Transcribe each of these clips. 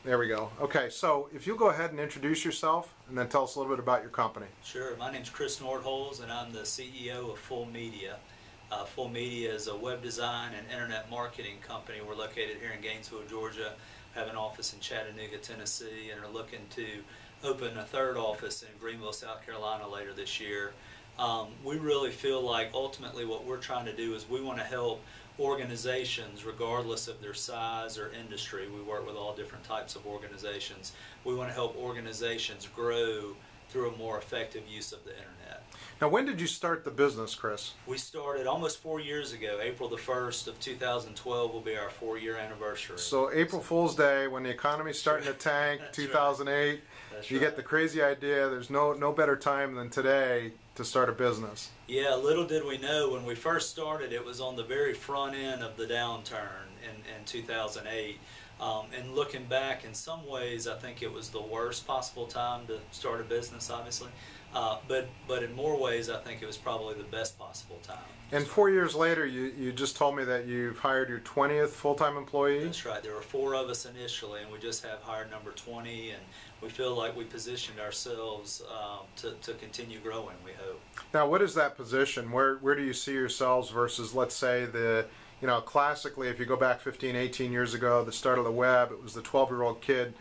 There we go. Okay, so if you'll go ahead and introduce yourself and then tell us a little bit about your company. Sure. My name's Kris Nordholz, and I'm the CEO of Full Media. Full Media is a web design and internet marketing company. We're located here in Gainesville, Georgia, have an office in Chattanooga, Tennessee, and are looking to open a third office in Greenville, South Carolina later this year. We really feel like ultimately what we're trying to do is we want to help organizations, regardless of their size or industry. We work with all different types of organizations. We want to help organizations grow through a more effective use of the internet. Now, when did you start the business, Kris? We started almost 4 years ago. April the 1st of 2012 will be our 4-year anniversary. So April Fool's Day, when the economy's starting to tank, 2008, you get the crazy idea. There's no better time than today to start a business. Yeah, little did we know when we first started, it was on the very front end of the downturn in 2008. And looking back, in some ways, I think it was the worst possible time to start a business, obviously. But in more ways, I think it was probably the best possible time. And 4 years later, you just told me that you've hired your 20th full-time employee? That's right. There were 4 of us initially, and we just have hired number 20, and we feel like we positioned ourselves to continue growing, we hope. Now, what is that position? Where do you see yourselves versus, let's say, classically, if you go back 15, 18 years ago, the start of the web, it was the 12-year-old kid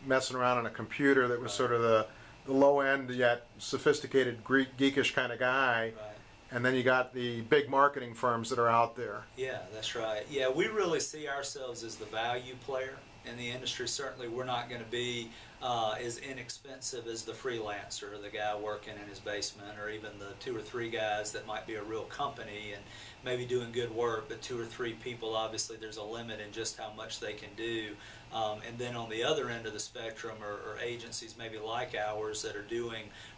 messing around on a computer that was sort of the low-end yet sophisticated, geekish kind of guy. Right. And then you got the big marketing firms that are out there. Yeah, that's right. Yeah, we really see ourselves as the value player in the industry. Certainly, we're not going to be as inexpensive as the freelancer, the guy working in his basement, or even the 2 or 3 guys that might be a real company and maybe doing good work, but 2 or 3 people, obviously there's a limit in just how much they can do. And then on the other end of the spectrum are agencies maybe like ours that are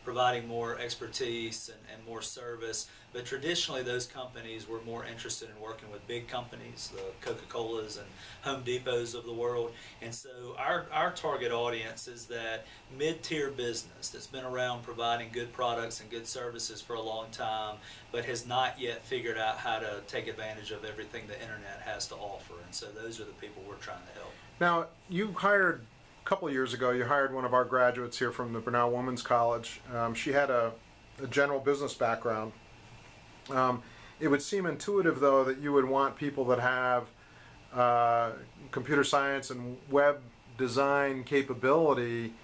providing more expertise and more service. But traditionally those companies were more interested in working with big companies, the Coca-Colas and Home Depots of the world. And so our target audience is that mid-tier business that's been around providing good products and good services for a long time, but has not yet figured out how to take advantage of everything the internet has to offer. And so those are the people we're trying to help. Now, you hired, a couple of years ago, you hired one of our graduates here from the Bernal Women's College. She had a general business background. It would seem intuitive, though, that you would want people that have computer science and web design capability,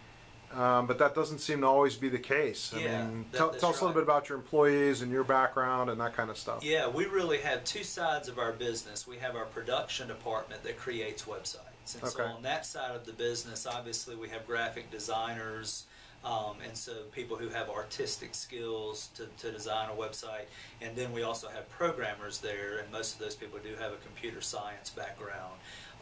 but that doesn't seem to always be the case. I mean, tell us a little bit about your employees and your background and that kind of stuff. Yeah, we really have 2 sides of our business. We have our production department that creates websites. And so on that side of the business, obviously we have graphic designers, and so people who have artistic skills to design a website. And then we also have programmers there, and most of those people do have a computer science background.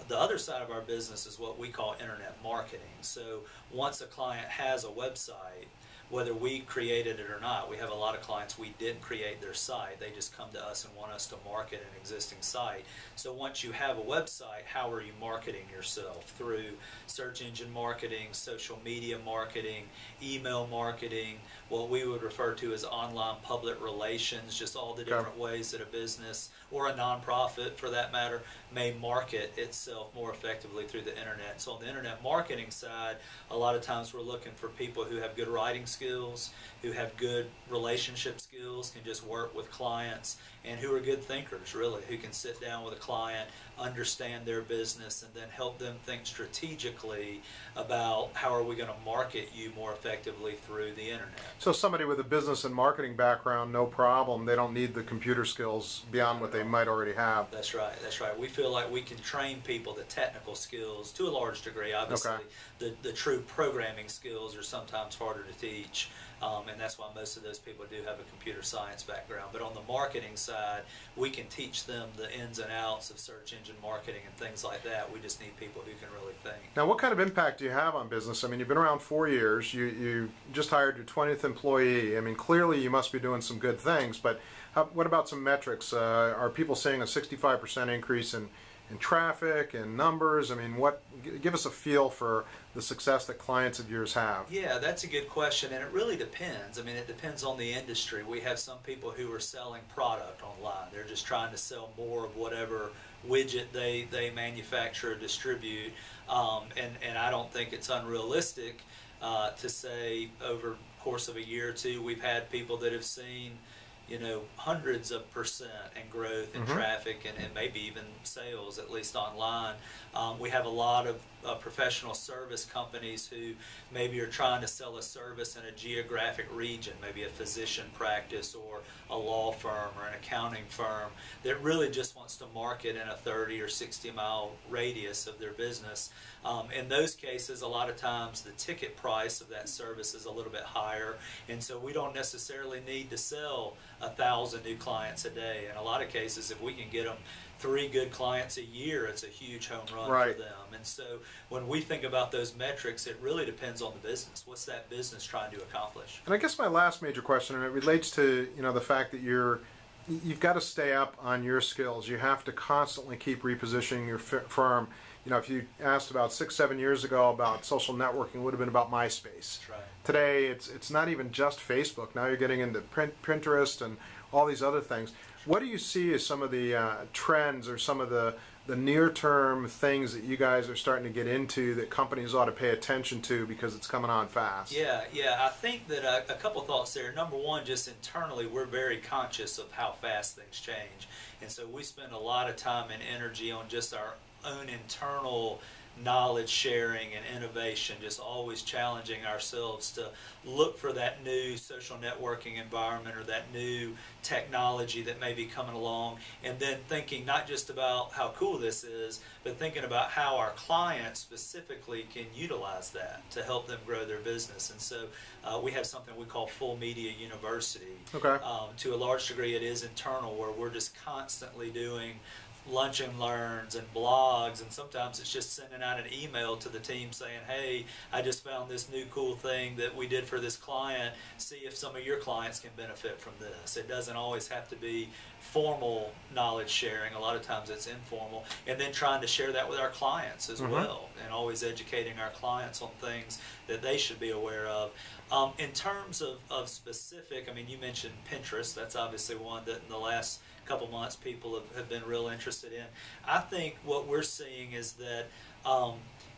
The other side of our business is what we call internet marketing. So once a client has a website, whether we created it or not, we have a lot of clients we didn't create their site. They just come to us and want us to market an existing site. So once you have a website, how are you marketing yourself? Through search engine marketing, social media marketing, email marketing, what we would refer to as online public relations, just all the different ways that a business or a nonprofit, for that matter, may market itself more effectively through the internet. So on the internet marketing side, a lot of times we're looking for people who have good writing skills, who have good relationship skills, can just work with clients, and who are good thinkers, really, who can sit down with a client, understand their business, and then help them think strategically about how are we going to market you more effectively through the internet. So somebody with a business and marketing background, no problem. They don't need the computer skills beyond what they might already have. That's right. That's right. We feel like we can train people the technical skills to a large degree. Obviously, the true programming skills are sometimes harder to teach, and that's why most of those people do have a computer science background. But on the marketing side, we can teach them the ins and outs of search engine marketing and things like that. We just need people who can really think. Now, what kind of impact do you have on business? I mean, you've been around 4 years. You just hired your 20th employee. I mean, clearly you must be doing some good things, but what about some metrics? Are people seeing a 65% increase in traffic and numbers? I mean, give us a feel for the success that clients of yours have. Yeah, that's a good question, and it really depends. I mean, it depends on the industry. We have some people who are selling product online. They're just trying to sell more of whatever widget they manufacture or distribute. And I don't think it's unrealistic to say over the course of a year or two, we've had people that have seen, hundreds of % in growth in traffic and maybe even sales, at least online. We have a lot of professional service companies who maybe are trying to sell a service in a geographic region, maybe a physician practice or a law firm or an accounting firm that really just wants to market in a 30 or 60 mile radius of their business. In those cases, a lot of times the ticket price of that service is a little bit higher, and so we don't necessarily need to sell 1,000 new clients a day. In a lot of cases, if we can get them 3 good clients a year, it's a huge home run for them. And so when we think about those metrics, it really depends on the business. What's that business trying to accomplish? And I guess my last major question, and it relates to the fact that you've got to stay up on your skills. You have to constantly keep repositioning your firm. If you asked about 6-7 years ago about social networking, it would have been about MySpace. That's right. Today, it's not even just Facebook. Now you're getting into Pinterest and all these other things. What do you see as some of the trends or some of the near-term things that you guys are starting to get into that companies ought to pay attention to because it's coming on fast? Yeah. I think that a couple thoughts there. Number one, just internally, we're very conscious of how fast things change. And so we spend a lot of time and energy on just our own internal knowledge sharing and innovation, just always challenging ourselves to look for that new social networking environment or that new technology that may be coming along, and then thinking not just about how cool this is, but thinking about how our clients specifically can utilize that to help them grow their business. And so we have something we call Full Media University. Okay. To a large degree, it is internal, where we're just constantly doing lunch and learns and blogs, and sometimes it's just sending out an email to the team saying, hey, I just found this new cool thing that we did for this client, see if some of your clients can benefit from this. It doesn't always have to be formal knowledge sharing. A lot of times it's informal, and then trying to share that with our clients as well, and always educating our clients on things that they should be aware of. In terms of specific, you mentioned Pinterest. That's obviously one that in the last couple months people have been real interested in. I think what we're seeing is that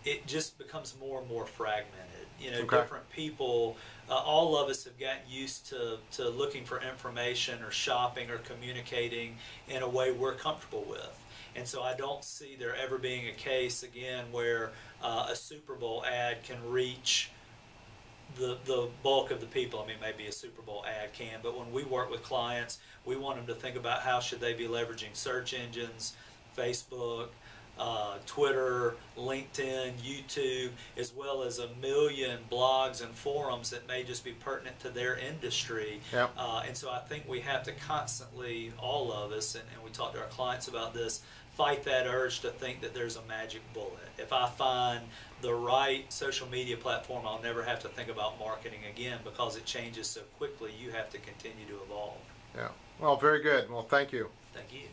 it just becomes more and more fragmented. Different people, all of us have gotten used to looking for information or shopping or communicating in a way we're comfortable with. And so I don't see there ever being a case again where a Super Bowl ad can reach the bulk of the people. Maybe a Super Bowl ad can, but when we work with clients, we want them to think about how should they be leveraging search engines, Facebook, Twitter, LinkedIn, YouTube, as well as 1 million blogs and forums that may just be pertinent to their industry. Yep. And so I think we have to constantly, all of us, and we talk to our clients about this, fight that urge to think that there's a magic bullet. If I find the right social media platform, I'll never have to think about marketing again, because it changes so quickly. You have to continue to evolve. Yeah. Well, very good. Well, thank you. Thank you.